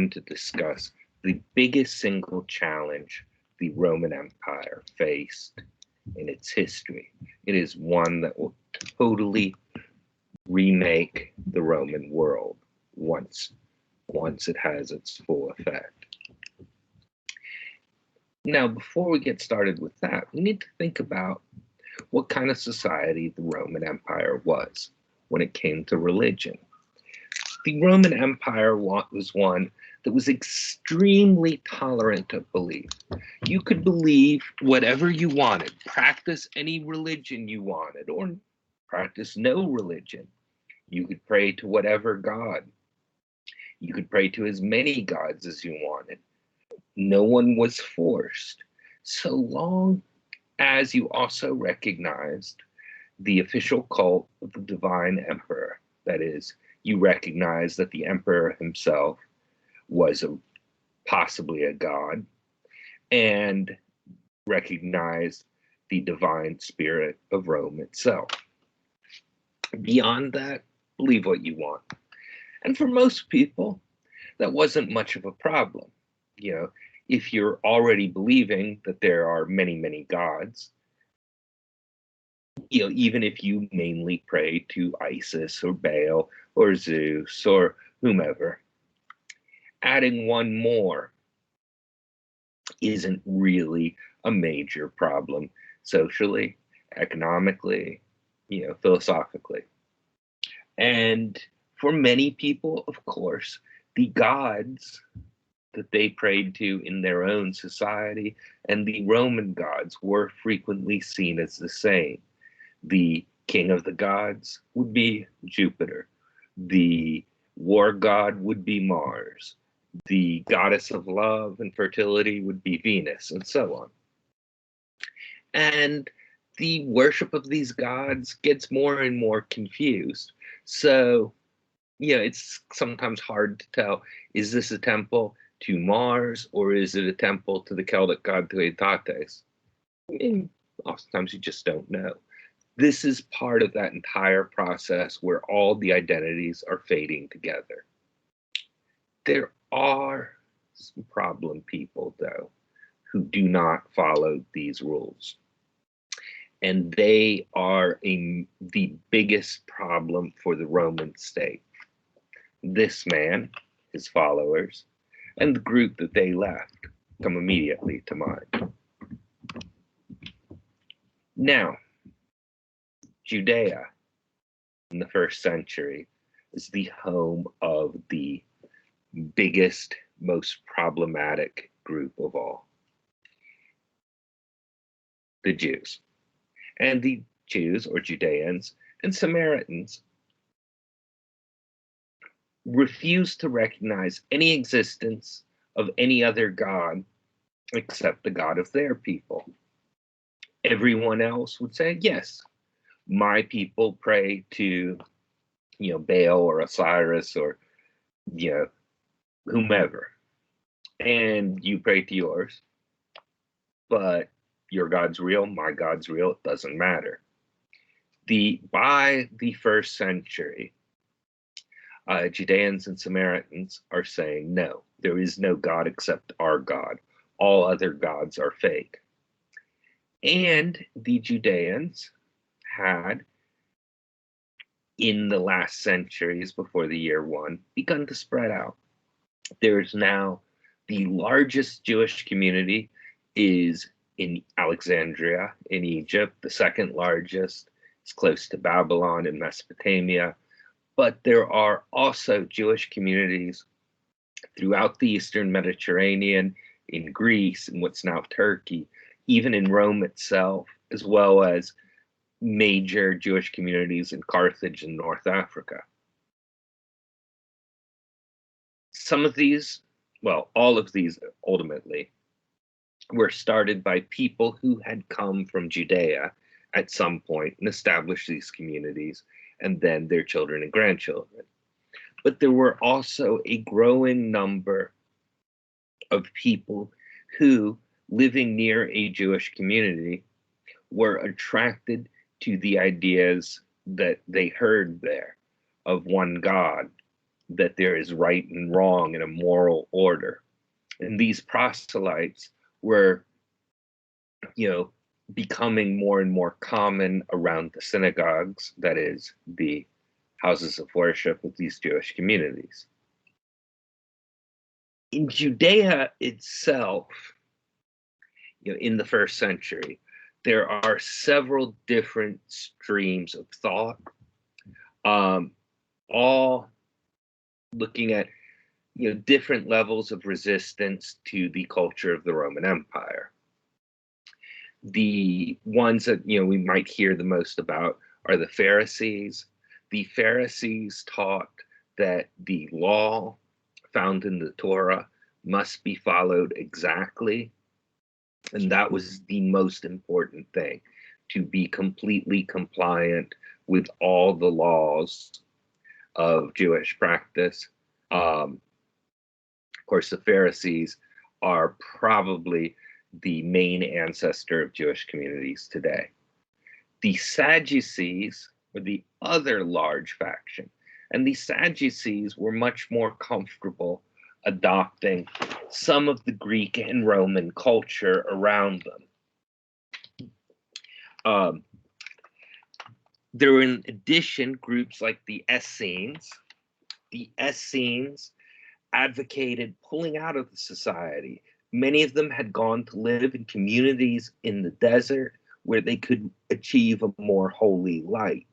determined to discuss the biggest single challenge the Roman Empire faced in its history. It is one that will totally remake the Roman world once it has its full effect. Now, before we get started with that, we need to think about what kind of society the Roman Empire was when it came to religion. The Roman Empire was one that was extremely tolerant of belief. You could believe whatever you wanted, practice any religion you wanted, or practice no religion. You could pray to whatever god. You could pray to as many gods as you wanted. No one was forced, so long as you also recognized the official cult of the divine emperor. That is, you recognize that the emperor himself was possibly a god, and recognized the divine spirit of Rome itself. Beyond that, believe what you want. And for most people, that wasn't much of a problem. You know, if you're already believing that there are many, many gods, you know, even if you mainly pray to Isis or Baal or Zeus or whomever, adding one more isn't really a major problem socially, economically, you know, philosophically. And for many people, of course, the gods that they prayed to in their own society and the Roman gods were frequently seen as the same. The king of the gods would be Jupiter. The war god would be Mars. The goddess of love and fertility would be Venus, and so on. And the worship of these gods gets more and more confused. So, you know, it's sometimes hard to tell, is this a temple to Mars or is it a temple to the Celtic god Tuatates? I mean, oftentimes you just don't know. This is part of that entire process where all the identities are fading together. There are some problem people, though, who do not follow these rules. And they are the biggest problem for the Roman state. This man, his followers, and the group that they left come immediately to mind. Now, Judea in the first century is the home of the biggest, most problematic group of all, the Jews. And the Jews, or Judeans, and Samaritans refused to recognize any existence of any other god except the God of their people. Everyone else would say, yes, my people pray to, you know, Baal or Osiris or, you know, whomever, and you pray to yours, but your God's real, my God's real, it doesn't matter. By the first century, Judeans and Samaritans are saying, no, there is no God except our God. All other gods are fake. And the Judeans had, in the last centuries before the year 1, begun to spread out. There is now the largest Jewish community is in Alexandria in Egypt. The second largest is close to Babylon in Mesopotamia. But there are also Jewish communities throughout the Eastern Mediterranean, in Greece, in what's now Turkey, even in Rome itself, as well as major Jewish communities in Carthage and North Africa. Some of these, well, all of these ultimately, were started by people who had come from Judea at some point and established these communities, and then their children and grandchildren. But there were also a growing number of people who, living near a Jewish community, were attracted to the ideas that they heard there of one God, that there is right and wrong and a moral order. And these proselytes were, becoming more and more common around the synagogues, that is, the houses of worship of these Jewish communities. In Judea itself, in the first century, there are several different streams of thought, all looking at different levels of resistance to the culture of the Roman Empire. The ones that we might hear the most about are the Pharisees. The Pharisees taught that the law found in the Torah must be followed exactly, and that was the most important thing, to be completely compliant with all the laws of Jewish practice. Of course, the Pharisees are probably the main ancestor of Jewish communities today. The Sadducees were the other large faction, and the Sadducees were much more comfortable adopting some of the Greek and Roman culture around them. There were, in addition, groups like the Essenes. The Essenes advocated pulling out of the society. Many of them had gone to live in communities in the desert where they could achieve a more holy life.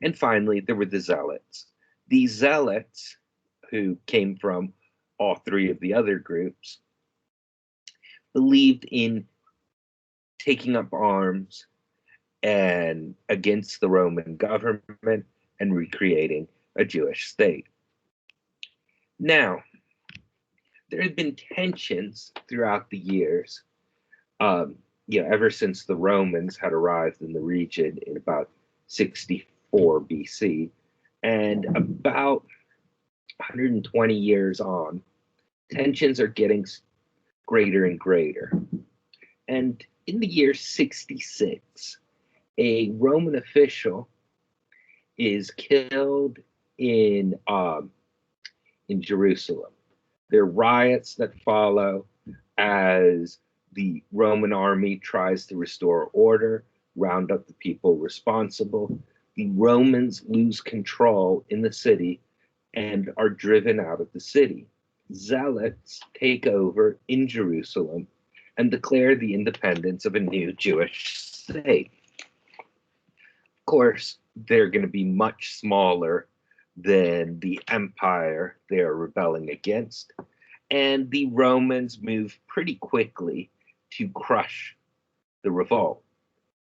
And finally, there were the Zealots. These Zealots, who came from all three of the other groups, believed in taking up arms and against the Roman government and recreating a Jewish state. Now, there had been tensions throughout the years, ever since the Romans had arrived in the region in about 64 BC, and about 120 years on, tensions are getting greater and greater. And in the year 66, a Roman official is killed in Jerusalem. There are riots that follow as the Roman army tries to restore order, round up the people responsible. The Romans lose control in the city and are driven out of the city. Zealots take over in Jerusalem and declare the independence of a new Jewish state. Of course, they're going to be much smaller than the empire they're rebelling against, and the Romans move pretty quickly to crush the revolt.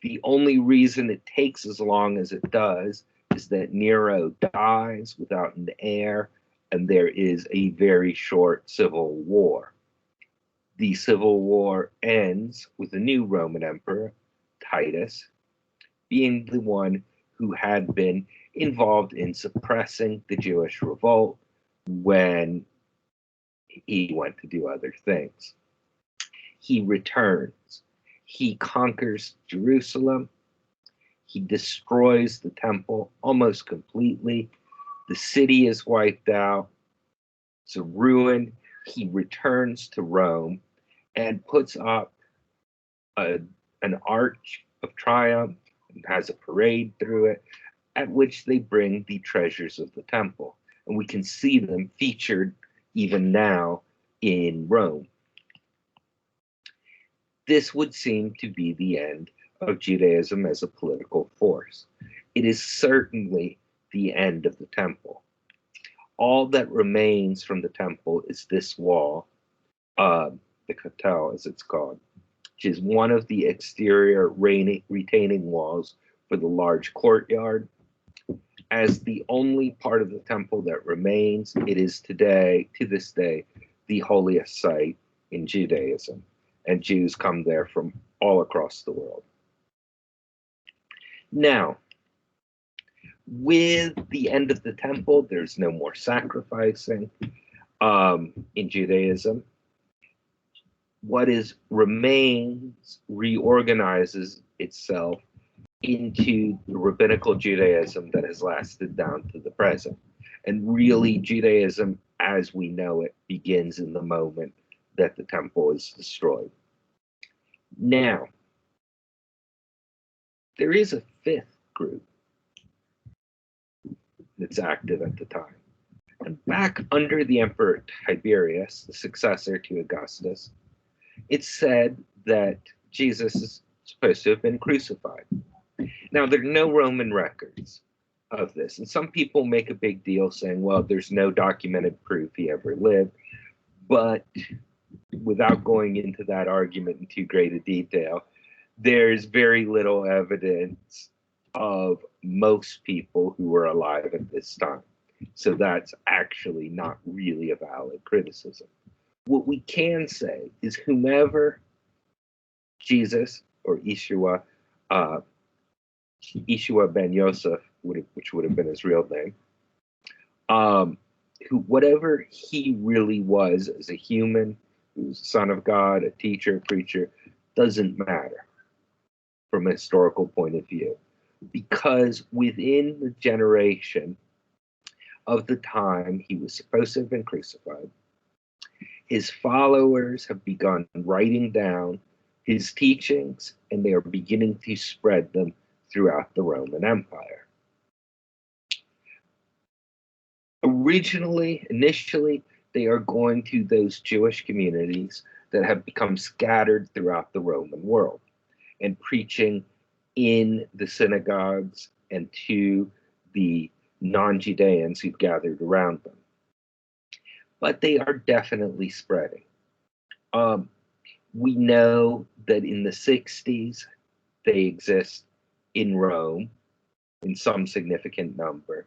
The only reason it takes as long as it does is that Nero dies without an heir, and there is a very short civil war. The civil war ends with a new Roman emperor, Titus, being the one who had been involved in suppressing the Jewish revolt when he went to do other things. He returns. He conquers Jerusalem. He destroys the temple almost completely. The city is wiped out. It's a ruin. He returns to Rome and puts up an arch of triumph and has a parade through it, at which they bring the treasures of the temple. And we can see them featured even now in Rome. This would seem to be the end of Judaism as a political force. It is certainly the end of the temple. All that remains from the temple is this wall, the Kotel as it's called, which is one of the exterior retaining walls for the large courtyard. As the only part of the temple that remains, it is today, to this day, the holiest site in Judaism, and Jews come there from all across the world. Now, with the end of the temple, there's no more sacrificing in Judaism. What remains reorganizes itself into the rabbinical Judaism that has lasted down to the present. And really, Judaism as we know it begins in the moment that the temple is destroyed. Now, there is a fifth group that's active at the time. And back under the Emperor Tiberius, the successor to Augustus, it's said that Jesus is supposed to have been crucified. Now, there are no Roman records of this. And some people make a big deal saying, well, there's no documented proof he ever lived. But without going into that argument in too great a detail, there's very little evidence of most people who were alive at this time. So that's actually not really a valid criticism. What we can say is whomever Jesus or Yeshua ben Yosef, which would have been his real name, whatever he really was as a human, he was a son of God, a teacher, a preacher, doesn't matter from a historical point of view. Because within the generation of the time he was supposed to have been crucified, his followers have begun writing down his teachings, and they are beginning to spread them throughout the Roman Empire. Initially, they are going to those Jewish communities that have become scattered throughout the Roman world and preaching in the synagogues and to the non-Judeans who've gathered around them. But they are definitely spreading. We know that in the 60s, they exist in Rome in some significant number.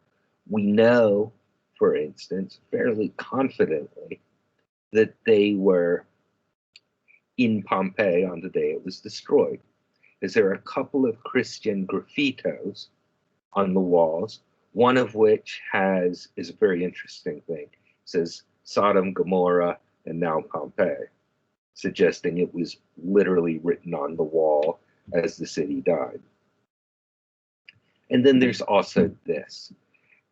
We know, for instance, fairly confidently, that they were in Pompeii on the day it was destroyed, is there are a couple of Christian graffitos on the walls, one of which is a very interesting thing. It says Sodom, Gomorrah, and now Pompeii, suggesting it was literally written on the wall as the city died. And then there's also this.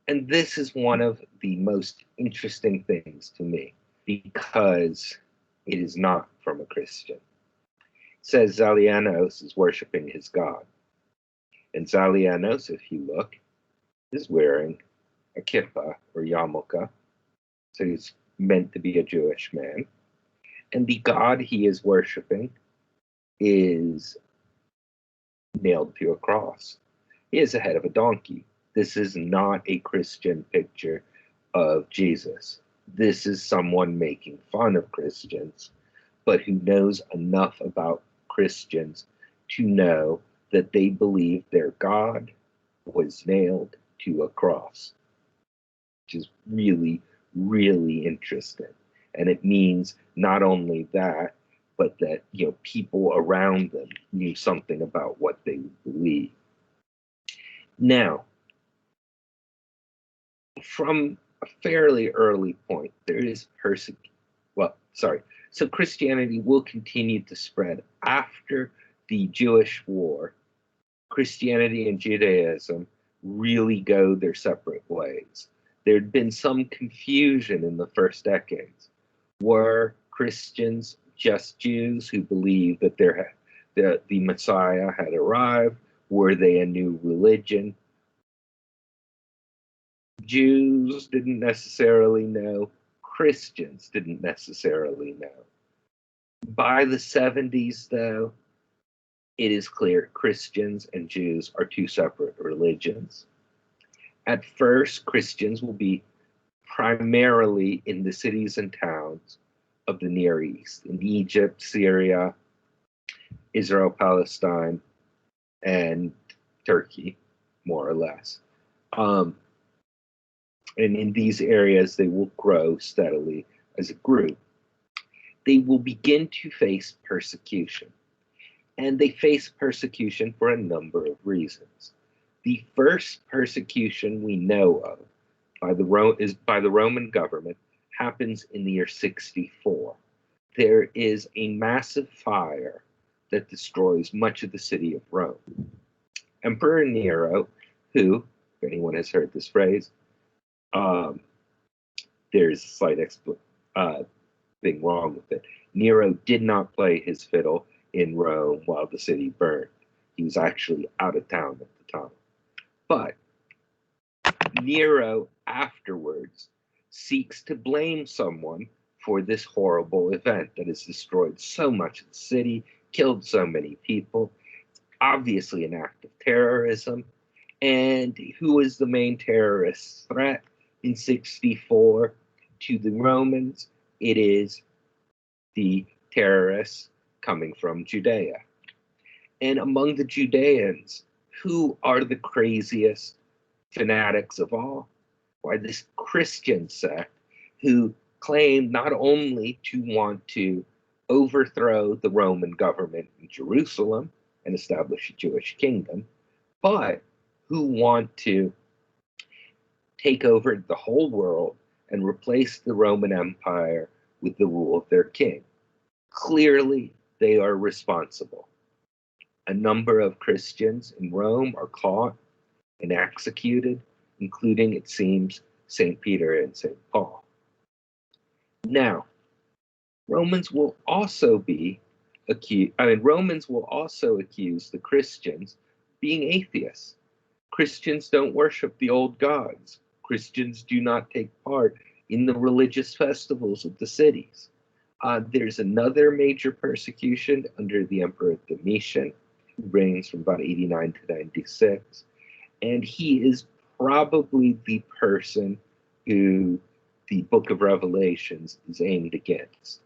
And this is one of the most interesting things to me because it is not from a Christian. It says Zalianos is worshiping his God. And Zalianos, if you look, is wearing a kippah or yarmulke. So he's meant to be a Jewish man. And the God he is worshiping is nailed to a cross. He is the head of a donkey. This is not a Christian picture of Jesus. This is someone making fun of Christians, but who knows enough about Christians to know that they believe their God was nailed to a cross, which is really, really interesting. And it means not only that, but that people around them knew something about what they believe. Now, from a fairly early point, there is so Christianity will continue to spread after the Jewish War. Christianity and Judaism really go their separate ways. There'd been some confusion in the first decades. Were Christians just Jews who believed that the Messiah had arrived? Were they a new religion? Jews didn't necessarily know. Christians didn't necessarily know. By the 70s, though, it is clear Christians and Jews are two separate religions. At first, Christians will be primarily in the cities and towns of the Near East, in Egypt, Syria, Israel, Palestine, and Turkey, more or less. And in these areas, they will grow steadily as a group. They will begin to face persecution. And they face persecution for a number of reasons. The first persecution we know of by the Roman government happens in the year 64. There is a massive fire that destroys much of the city of Rome. Emperor Nero, who, if anyone has heard this phrase, Um, there's a slight thing wrong with it. Nero did not play his fiddle in Rome while the city burned. He was actually out of town at the time. But Nero afterwards seeks to blame someone for this horrible event that has destroyed so much of the city, killed so many people. It's obviously an act of terrorism. And who is the main terrorist threat in 64 to the Romans? It is the terrorists coming from Judea. And among the Judeans, who are the craziest fanatics of all? Why, this Christian sect who claim not only to want to overthrow the Roman government in Jerusalem and establish a Jewish kingdom, but who want to take over the whole world and replace the Roman Empire with the rule of their king. Clearly, they are responsible. A number of Christians in Rome are caught and executed, including, it seems, St. Peter and St. Paul. Now, Romans will also accuse the Christians of being atheists. Christians don't worship the old gods. Christians do not take part in the religious festivals of the cities. There's another major persecution under the Emperor Domitian, who reigns from about 89 to 96. And he is probably the person who the book of Revelations is aimed against.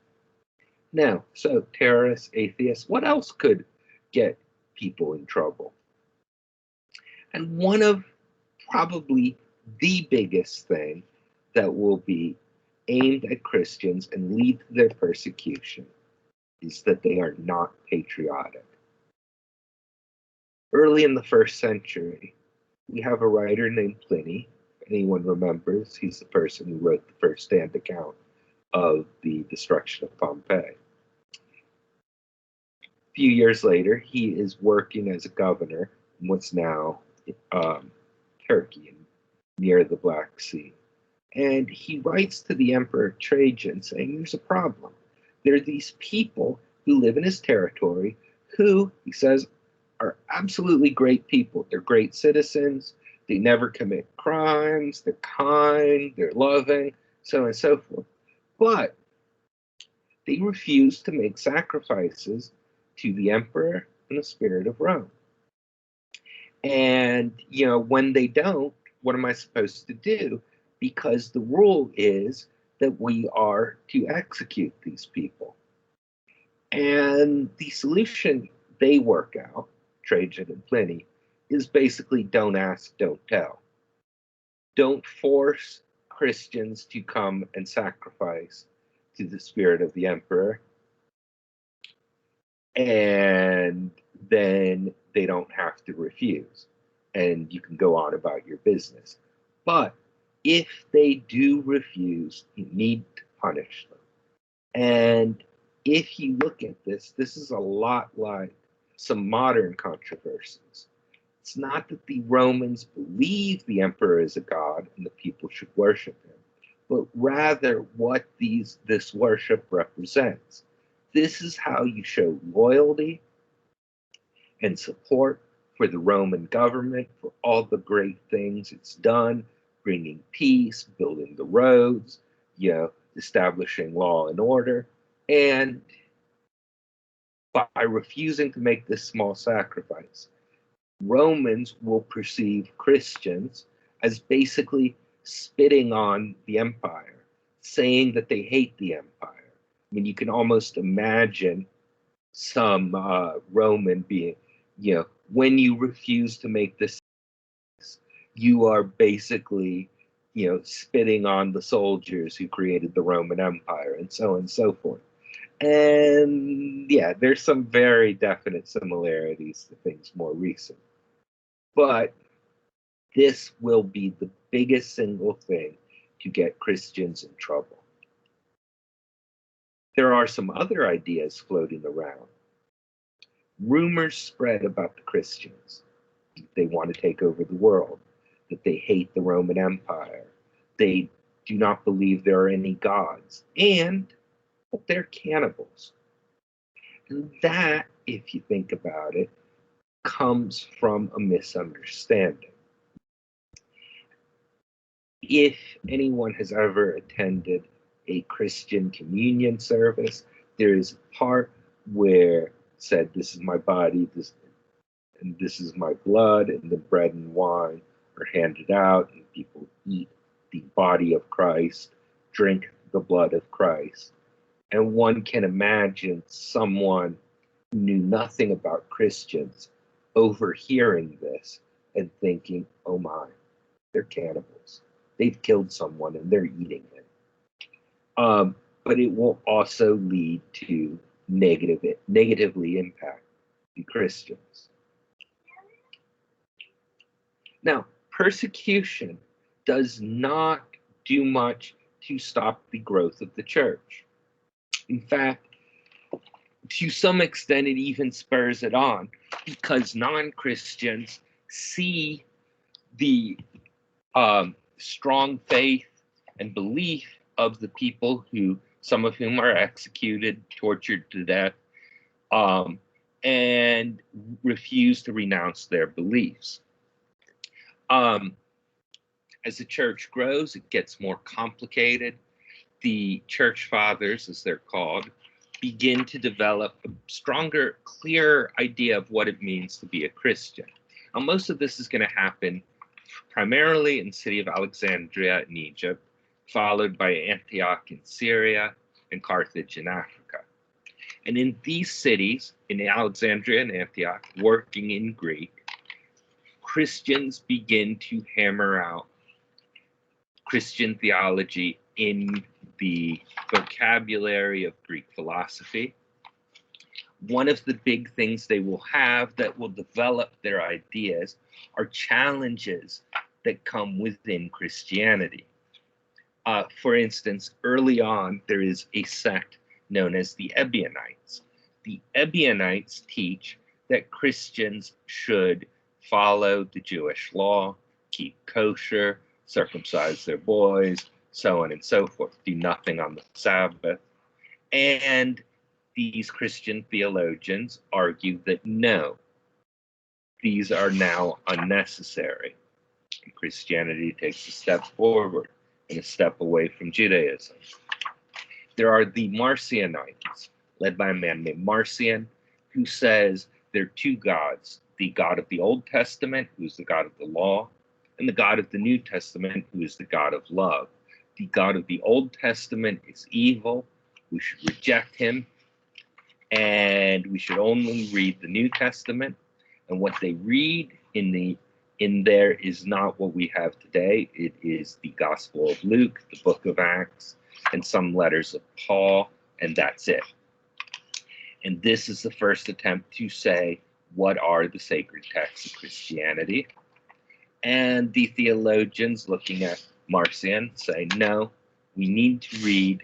Now, so terrorists, atheists, what else could get people in trouble? And one of probably the biggest thing that will be aimed at Christians and lead to their persecution is that they are not patriotic. Early in the first century, we have a writer named Pliny. If anyone remembers, he's the person who wrote the first-hand account of the destruction of Pompeii. A few years later, he is working as a governor in what's now Turkey, near the Black Sea. And he writes to the Emperor Trajan saying, there's a problem. There are these people who live in his territory who, he says, are absolutely great people. They're great citizens. They never commit crimes. They're kind. They're loving, so on and so forth. But they refuse to make sacrifices to the emperor and the spirit of Rome. And, when they don't, what am I supposed to do? Because the rule is that we are to execute these people. And the solution they work out, Trajan and Pliny, is basically don't ask, don't tell. Don't force Christians to come and sacrifice to the spirit of the emperor. And then they don't have to refuse. And you can go on about your business. But if they do refuse, you need to punish them. And if you look at this is a lot like some modern controversies. It's not that the Romans believe the emperor is a god and the people should worship him, but rather what this worship represents. This is how you show loyalty and support for the Roman government, for all the great things it's done, bringing peace, building the roads, establishing law and order. And by refusing to make this small sacrifice, Romans will perceive Christians as basically spitting on the empire, saying that they hate the empire. I mean, you can almost imagine some Roman being, when you refuse to make this, you are basically, spitting on the soldiers who created the Roman Empire, and so on and so forth. And yeah, there's some very definite similarities to things more recent. But this will be the biggest single thing to get Christians in trouble. There are some other ideas floating around. Rumors spread about the Christians. They want to take over the world, that they hate the Roman Empire, They do not believe there are any gods, and that they're cannibals. And that, if you think about it, comes from a misunderstanding. If anyone has ever attended a Christian communion service, there is a part where said, "This is my body, and this is my blood," and the bread and wine are handed out, and people eat the body of Christ, drink the blood of Christ. And one can imagine someone who knew nothing about Christians overhearing this and thinking, "Oh my, they're cannibals. They've killed someone and they're eating it." But it will also lead to negatively impact the Christians. Now, persecution does not do much to stop the growth of the church. In fact, to some extent, it even spurs it on, because non-Christians see the strong faith and belief of the people who, some of whom are executed, tortured to death, and refuse to renounce their beliefs. As the church grows, it gets more complicated. The church fathers, as they're called, begin to develop a stronger, clearer idea of what it means to be a Christian. Now, most of this is going to happen primarily in the city of Alexandria in Egypt, followed by Antioch in Syria and Carthage in Africa. And in these cities, in Alexandria and Antioch, working in Greek, Christians begin to hammer out Christian theology in the vocabulary of Greek philosophy. One of the big things they will have that will develop their ideas are challenges that come within Christianity. For instance, early on, there is a sect known as the Ebionites. The Ebionites teach that Christians should follow the Jewish law, keep kosher, circumcise their boys, so on and so forth, do nothing on the Sabbath. And these Christian theologians argue that no, these are now unnecessary. And Christianity takes a step forward and a step away from Judaism. There are the Marcionites, led by a man named Marcion, who says there are two gods, the God of the Old Testament, who is the God of the law, and the God of the New Testament, who is the God of love. The God of the Old Testament is evil. We should reject him, and we should only read the New Testament. And what they read in there is not what we have today. It is the Gospel of Luke, the book of Acts, and some letters of Paul, and that's it. And this is the first attempt to say, what are the sacred texts of Christianity? And the theologians looking at Marcion say, no, we need to read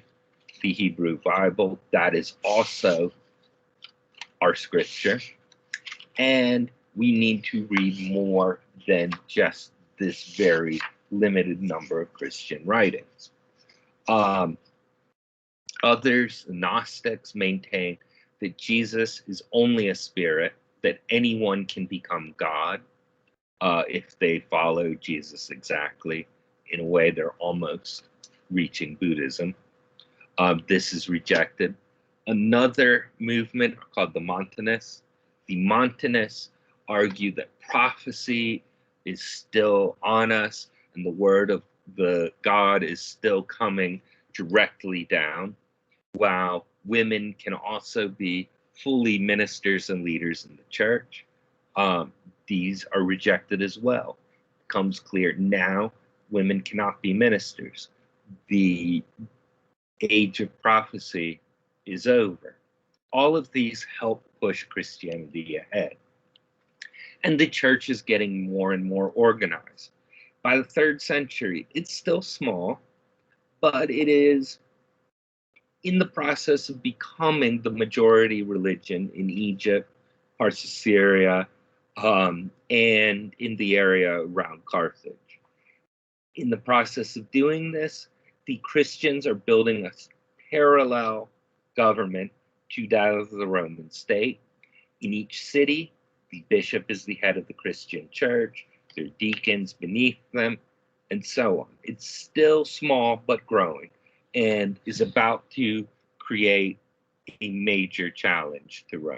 the Hebrew Bible. That is also our scripture. And we need to read more than just this very limited number of Christian writings. Others, Gnostics, maintain that Jesus is only a spirit, that anyone can become God if they follow Jesus exactly. In a way, they're almost reaching Buddhism. This is rejected. Another movement called the Montanists. The Montanists argue that prophecy is still on us and the word of the God is still coming directly down, while women can also be fully ministers and leaders in the church. These are rejected as well. It becomes clear now women cannot be ministers. The age of prophecy is over. All of these help push Christianity ahead. And the church is getting more and more organized. By the 3rd century, it's still small, but it is in the process of becoming the majority religion in Egypt, parts of Syria, and in the area around Carthage. In the process of doing this, the Christians are building a parallel government to that of the Roman state. In each city, the bishop is the head of the Christian church, there are deacons beneath them, and so on. It's still small but growing, and is about to create a major challenge to Rome.